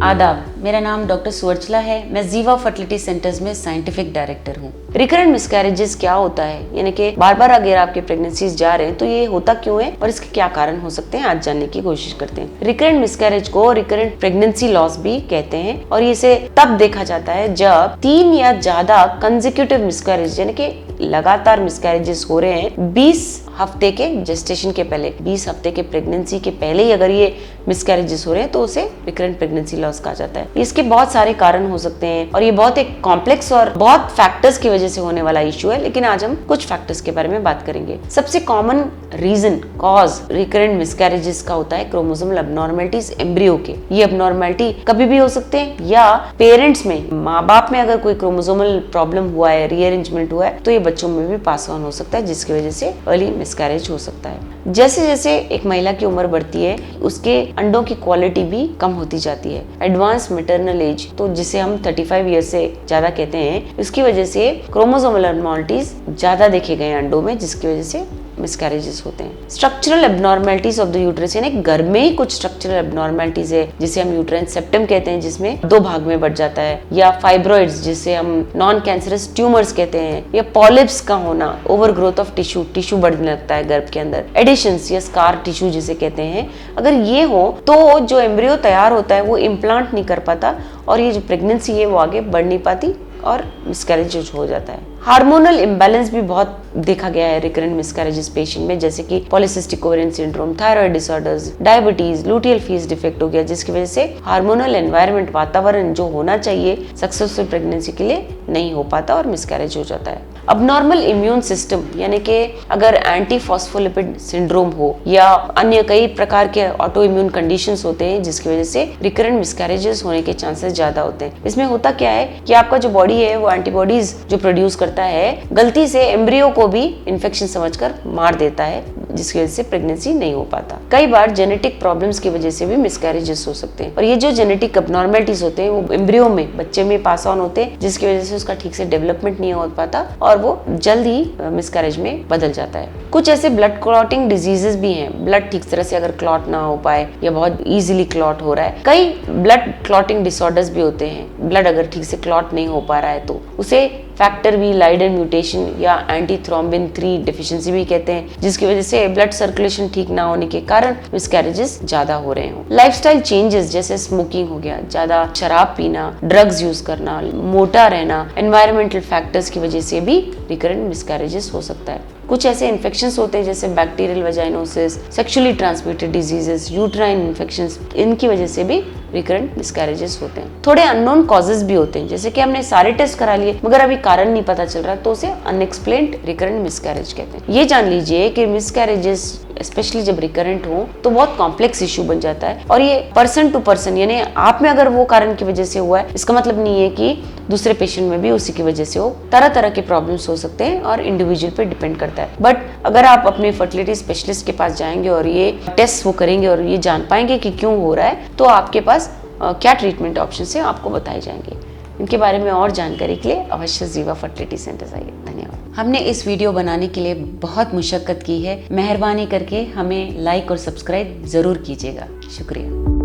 आदाब, मेरा नाम डॉक्टर सुवर्चला है। मैं जीवा फर्टिलिटी सेंटर्स में साइंटिफिक डायरेक्टर हूँ। रिकरेंट मिसकैरेजेस क्या होता है, यानी कि बार बार अगर आपके प्रेगनेंसीज जा रहे हैं तो ये होता क्यों है और इसके क्या कारण हो सकते हैं, आज जानने की कोशिश करते हैं। रिकरेंट मिसकैरेज को रिकरेंट प्रेगनेंसी लॉस भी कहते हैं और इसे तब देखा जाता है जब 3 या ज्यादा कंसेक्यूटिव मिसकैरेज यानी कि लगातार मिसकैरेजेस हो रहे हैं 20 हफ्ते के जेस्टेशन के पहले, 20 हफ्ते के प्रेगनेंसी के पहले ही अगर ये मिसकैरेजेस हो रहे हैं तो उसे रिकरेंट प्रेगनेंसी लॉस कहा जाता है। इसके बहुत सारे कारण हो सकते हैं और ये बहुत एक कॉम्प्लेक्स और बहुत फैक्टर्स की वजह से होने वाला इशू है, लेकिन आज हम कुछ फैक्टर्स के बारे में बात करेंगे। सबसे common reason cause recurrent miscarriages का होता है क्रोमोसोमल अबनॉर्मलिटीज एम्ब्रियो के। ये अबनॉर्मलिटी कभी भी हो सकते हैं या पेरेंट्स में, माँ बाप में अगर कोई क्रोमोसोमल प्रॉब्लम हुआ है, रीअरेंजमेंट हुआ है, तो ये बच्चों में भी पास ऑन हो सकता है, जिसकी वजह से अर्ली मिसकैरेज हो सकता है। जैसे जैसे एक महिला की उम्र बढ़ती है उसके अंडों की क्वालिटी भी कम होती जाती है। एडवांस मैटरनल एज, तो जिसे हम 35 ईयर से ज्यादा कहते हैं, इसकी वजह से क्रोमोसोमल अबनॉर्मलिटीज ज्यादा देखे गए अंडों में, जिसकी वजह से मिसकैरेजेस होते हैं। Structural abnormalities of the uterus, यानी घर में ही कुछ स्ट्रक्चरल एबनॉर्मलिटीज है जिसे हम यूट्राइन सेप्टम कहते हैं, जिसमें 2 भाग में बढ़ जाता है, या फाइब्रॉइड्स जिसे हम नॉन कैंसरस ट्यूमर्स कहते हैं, या पॉलिप्स का होना, ओवर ग्रोथ ऑफ टिश्यू बढ़ने लगता है गर्भ के अंदर, एडिशंस या स्कार टिश्यू जिसे कहते हैं। अगर ये हो तो जो एम्ब्रियो तैयार होता है वो इम्प्लांट नहीं कर पाता और ये जो प्रेगनेंसी है वो आगे बढ़ नहीं पाती और मिसकैरेज हो जाता है। हार्मोनल इम्बैलेंस भी बहुत देखा गया है रिकरेंट मिसकैरेजेस पेशेंट में, जैसे कि polycystic ovarian syndrome, thyroid disorders, diabetes, luteal fees defect हो गया, जिसकी वजह से हार्मोनल एनवायरनमेंट, वातावरण जो होना चाहिए सक्सेसफुल प्रेगनेंसी के लिए, नहीं हो पाता और मिसकैरेज हो जाता है। अबनॉर्मल इम्यून सिस्टम, यानी कि अगर एंटी फॉस्फोलिपिड सिंड्रोम हो या अन्य कई प्रकार के ऑटो इम्यून कंडीशंस होते हैं, जिसकी वजह से रिकरेंट मिसकैरेजेस होने के चांसेस ज्यादा होते हैं। इसमें होता क्या है कि आपका जो बॉडी है वो एंटीबॉडीज जो प्रोड्यूस करता है, गलती से एम्ब्रियो को भी इन्फेक्शन समझकर मार देता है, जिसकी वजह से प्रेगनेंसी नहीं हो पाता। कई बार जेनेटिक प्रॉब्लम्स की वजह से भी मिसकैरेजेस हो सकते हैं और ये जो जेनेटिक अबनॉर्मलिटीज होते हैं वो एम्ब्रियो में, बच्चे में पास ऑन होते हैं, जिसकी वजह से उसका ठीक से डेवलपमेंट नहीं हो पाता और वो जल्द ही मिसकैरेज में बदल जाता है। कुछ ऐसे ब्लड क्लॉटिंग डिजीजेस भी हैं, ब्लड ठीक तरह से अगर क्लॉट ना हो पाए या बहुत इजीली क्लॉट हो रहा है। कई ब्लड क्लॉटिंग डिसऑर्डर्स भी होते हैं, ब्लड अगर ठीक से क्लॉट नहीं हो पा रहा है तो उसे फैक्टर बी लाइडन म्यूटेशन या एंटी थ्रोम्बिन 3 डिफिशिएंसी भी कहते हैं, जिसकी वजह से ब्लड सर्कुलेशन ठीक ना होने के कारण मिसकैरेजेस ज्यादा हो रहे हो। लाइफस्टाइल चेंजेस जैसे स्मोकिंग हो गया, ज्यादा शराब पीना, ड्रग्स यूज करना, मोटा रहना, एनवायरमेंटल फैक्टर्स की वजह से भी रिकरेंट मिसकैरेजेस हो सकता है। कुछ ऐसे इन्फेक्शंस होते हैं जैसे bacterial vaginosis, sexually transmitted diseases, uterine infections, इनकी वजह से भी रिकरेंट मिसकैरेजेस होते हैं। थोड़े अननोन कॉजेज भी होते हैं, जैसे कि हमने सारे टेस्ट करा लिए मगर अभी कारण नहीं पता चल रहा, तो उसे अनएक्सप्लेन्ड रिकरेंट मिसकैरेज कहते हैं। ये जान लीजिए कि मिसकैरेजेस स्पेशली जब रिकरेंट हो तो बहुत कॉम्प्लेक्स इशू बन जाता है और ये पर्सन टू पर्सन, यानी आप में अगर वो कारण की वजह से हुआ है, इसका मतलब नहीं है कि दूसरे पेशेंट में भी उसी की वजह से हो। तरह तरह के प्रॉब्लम्स हो सकते हैं और इंडिविजुअल पे डिपेंड करता है। बट अगर आप अपने फर्टिलिटी स्पेशलिस्ट के पास जाएंगे और ये टेस्ट वो करेंगे और ये जान पाएंगे कि क्यों हो रहा है, तो आपके पास क्या ट्रीटमेंट ऑप्शन है आपको बताए जाएंगे। इनके बारे में और जानकारी के लिए अवश्य जीवा फर्टिलिटी सेंटर आइए। धन्यवाद। हमने इस वीडियो बनाने के लिए बहुत मुशक्कत की है, मेहरबानी करके हमें लाइक और सब्सक्राइब जरूर कीजिएगा। शुक्रिया।